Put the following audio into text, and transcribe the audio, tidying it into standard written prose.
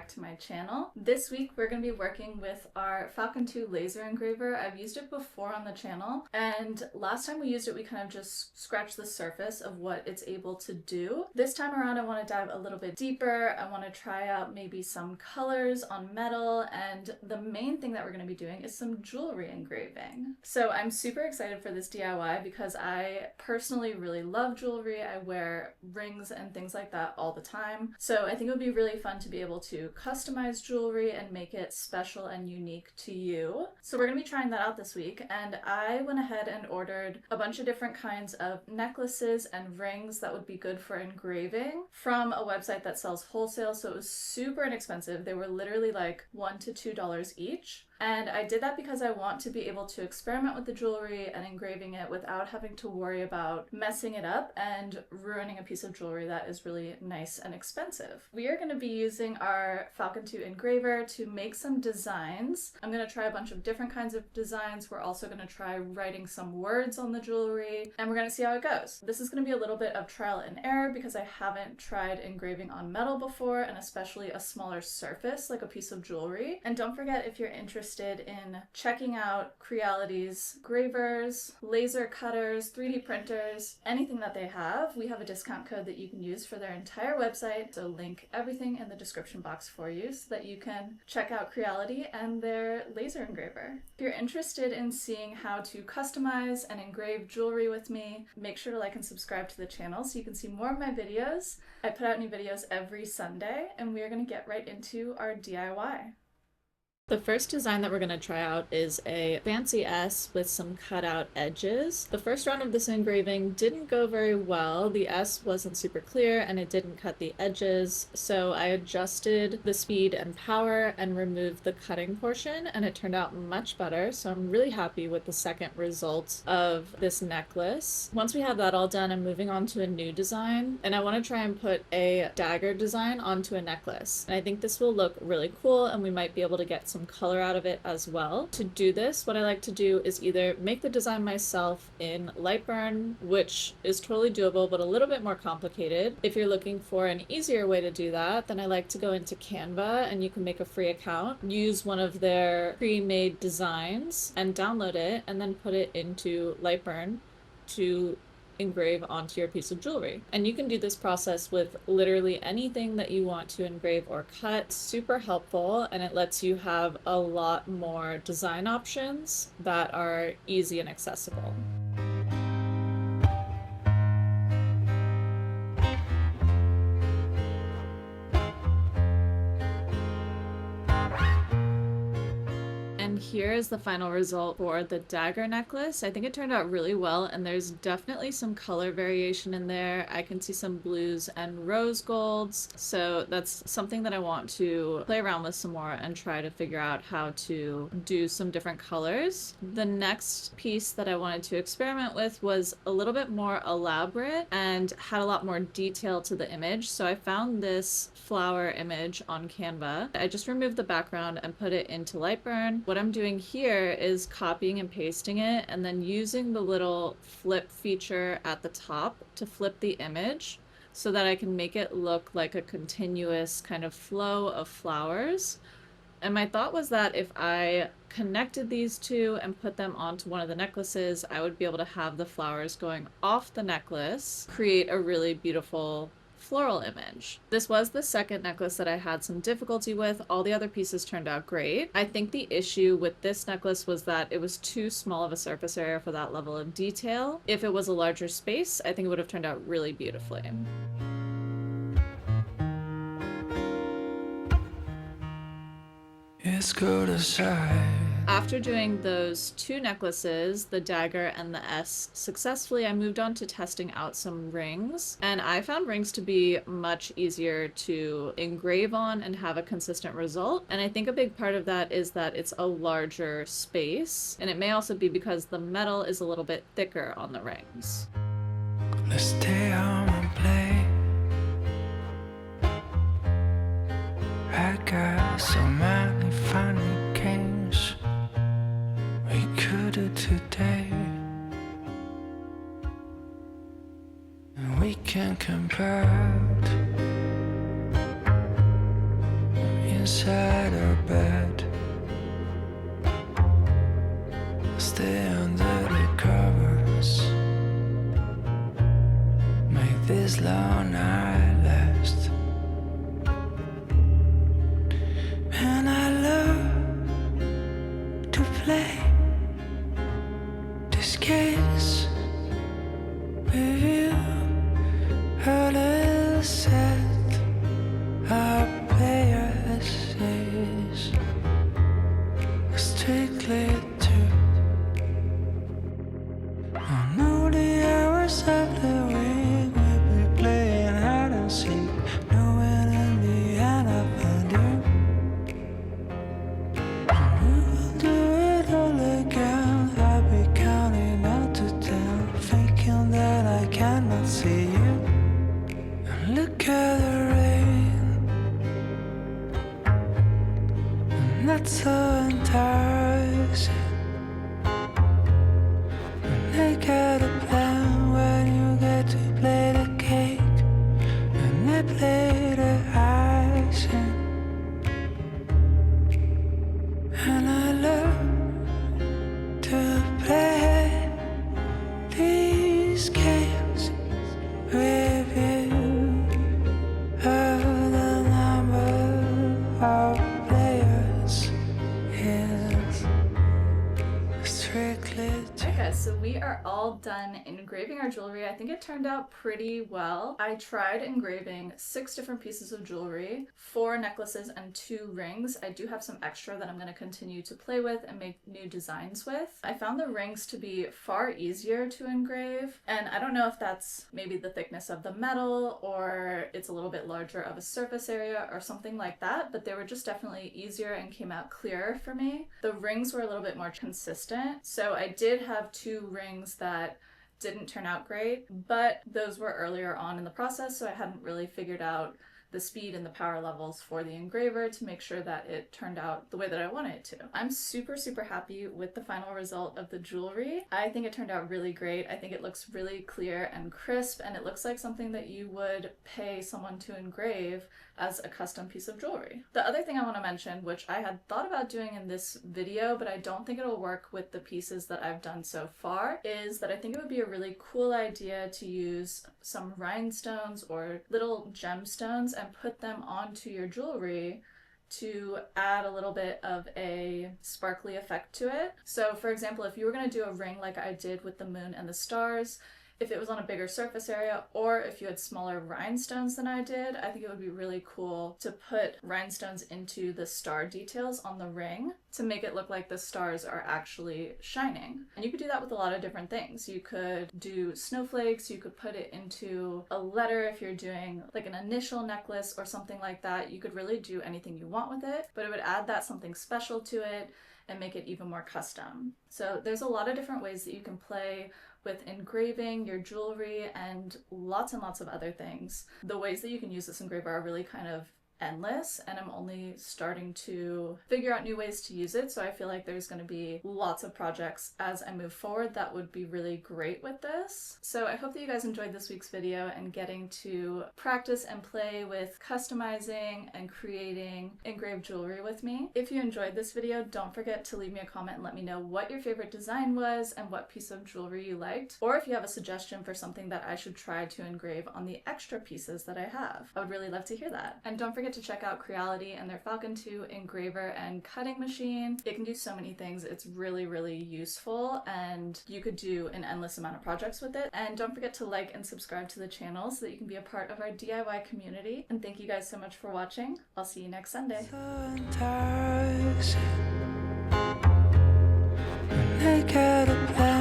back to my channel. This week we're going to be working with our Falcon 2 laser engraver. I've used it before on the channel, and last time we used it we kind of just scratched the surface of what it's able to do. This time around I want to dive a little bit deeper. I want to try out maybe some colors on metal, and the main thing that we're going to be doing is some jewelry engraving. So I'm super excited for this DIY because I personally really love jewelry. I wear rings and things like that all the time. So I think it would be really fun to be able to customize jewelry and make it special and unique to you. So we're going to be trying that out this week, and I went ahead and ordered a bunch of different kinds of necklaces and rings that would be good for engraving from a website that sells wholesale, so it was super inexpensive. They were literally like $1 to $2 each. And I did that because I want to be able to experiment with the jewelry and engraving it without having to worry about messing it up and ruining a piece of jewelry that is really nice and expensive. We are going to be using our Falcon 2 engraver to make some designs. I'm going to try a bunch of different kinds of designs. We're also going to try writing some words on the jewelry, and we're going to see how it goes. This is going to be a little bit of trial and error because I haven't tried engraving on metal before, and especially a smaller surface like a piece of jewelry. And don't forget, if you're interested in checking out Creality's engravers, laser cutters, 3D printers, anything that they have, we have a discount code that you can use for their entire website. So link everything in the description box for you so that you can check out Creality and their laser engraver. If you're interested in seeing how to customize and engrave jewelry with me, make sure to like and subscribe to the channel so you can see more of my videos. I put out new videos every Sunday, and we are going to get right into our DIY. The first design that we're going to try out is a fancy S with some cutout edges. The first round of this engraving didn't go very well. The S wasn't super clear and it didn't cut the edges, so I adjusted the speed and power and removed the cutting portion, and it turned out much better. So I'm really happy with the second result of this necklace. Once we have that all done, I'm moving on to a new design, and I want to try and put a dagger design onto a necklace. And I think this will look really cool, and we might be able to get some color out of it as well. To do this, what I like to do is either make the design myself in Lightburn, which is totally doable but a little bit more complicated. If you're looking for an easier way to do that, then I like to go into Canva, and you can make a free account, use one of their pre-made designs and download it, and then put it into Lightburn to engrave onto your piece of jewelry. And you can do this process with literally anything that you want to engrave or cut. Super helpful, and it lets you have a lot more design options that are easy and accessible. Here is the final result for the dagger necklace. I think it turned out really well, and there's definitely some color variation in there. I can see some blues and rose golds, so that's something that I want to play around with some more and try to figure out how to do some different colors. The next piece that I wanted to experiment with was a little bit more elaborate and had a lot more detail to the image, so I found this flower image on Canva. I just removed the background and put it into Lightburn. What I'm doing here is copying and pasting it, and then using the little flip feature at the top to flip the image so that I can make it look like a continuous kind of flow of flowers. And my thought was that if I connected these two and put them onto one of the necklaces, I would be able to have the flowers going off the necklace, create a really beautiful floral image. This was the second necklace that I had some difficulty with. All the other pieces turned out great. I think the issue with this necklace was that it was too small of a surface area for that level of detail. If it was a larger space, I think it would have turned out really beautifully. It's good aside. After doing those two necklaces, the dagger and the S, successfully, I moved on to testing out some rings, and I found rings to be much easier to engrave on and have a consistent result. And I think a big part of that is that it's a larger space, and it may also be because the metal is a little bit thicker on the rings. Let's stay home and play. I got so many funny games we could do today, and we can compare it in inside our bed. Stay under the covers. Make this long night last. And I love to play this case with you. A little set our players is strictly true. I know the hours of the week we'll be playing hide and seek, knowing in the end I'll find you. We will do it all again. I'll be counting out to 10, thinking that I cannot see you. And look at the rain, and that's so enticing. Make out a plan when you get to play the cake, and they play the icing. And I love to play these games with you. The number of players is strictly true. Okay, so we are all done engraving our jewelry. I think it turned out pretty well. I tried engraving 6 different pieces of jewelry, 4 necklaces and 2 rings. I do have some extra that I'm going to continue to play with and make new designs with. I found the rings to be far easier to engrave, and I don't know if that's maybe the thickness of the metal or it's a little bit larger of a surface area or something like that, but they were just definitely easier and came out clearer for me. The rings were a little bit more consistent, so I did have 2 rings that didn't turn out great, but those were earlier on in the process, so I hadn't really figured out the speed and the power levels for the engraver to make sure that it turned out the way that I wanted it to. I'm super happy with the final result of the jewelry. I think it turned out really great. I think it looks really clear and crisp, and it looks like something that you would pay someone to engrave as a custom piece of jewelry. The other thing I want to mention, which I had thought about doing in this video, but I don't think it'll work with the pieces that I've done so far, is that I think it would be a really cool idea to use some rhinestones or little gemstones and put them onto your jewelry to add a little bit of a sparkly effect to it. So for example, if you were going to do a ring like I did with the moon and the stars, if it was on a bigger surface area, or if you had smaller rhinestones than I did, I think it would be really cool to put rhinestones into the star details on the ring to make it look like the stars are actually shining. And you could do that with a lot of different things. You could do snowflakes, you could put it into a letter if you're doing like an initial necklace or something like that. You could really do anything you want with it, but it would add that something special to it and make it even more custom. So there's a lot of different ways that you can play with engraving your jewelry and lots of other things. The ways that you can use this engraver are really kind of endless, and I'm only starting to figure out new ways to use it, so I feel like there's going to be lots of projects as I move forward that would be really great with this. So I hope that you guys enjoyed this week's video and getting to practice and play with customizing and creating engraved jewelry with me. If you enjoyed this video, don't forget to leave me a comment and let me know what your favorite design was and what piece of jewelry you liked, or if you have a suggestion for something that I should try to engrave on the extra pieces that I have. I would really love to hear that. And don't forget to check out Creality and their Falcon 2 engraver and cutting machine. It can do so many things. It's really useful, and you could do an endless amount of projects with it. And don't forget to like and subscribe to the channel so that you can be a part of our DIY community. And thank you guys so much for watching. I'll see you next Sunday. Make out a plan.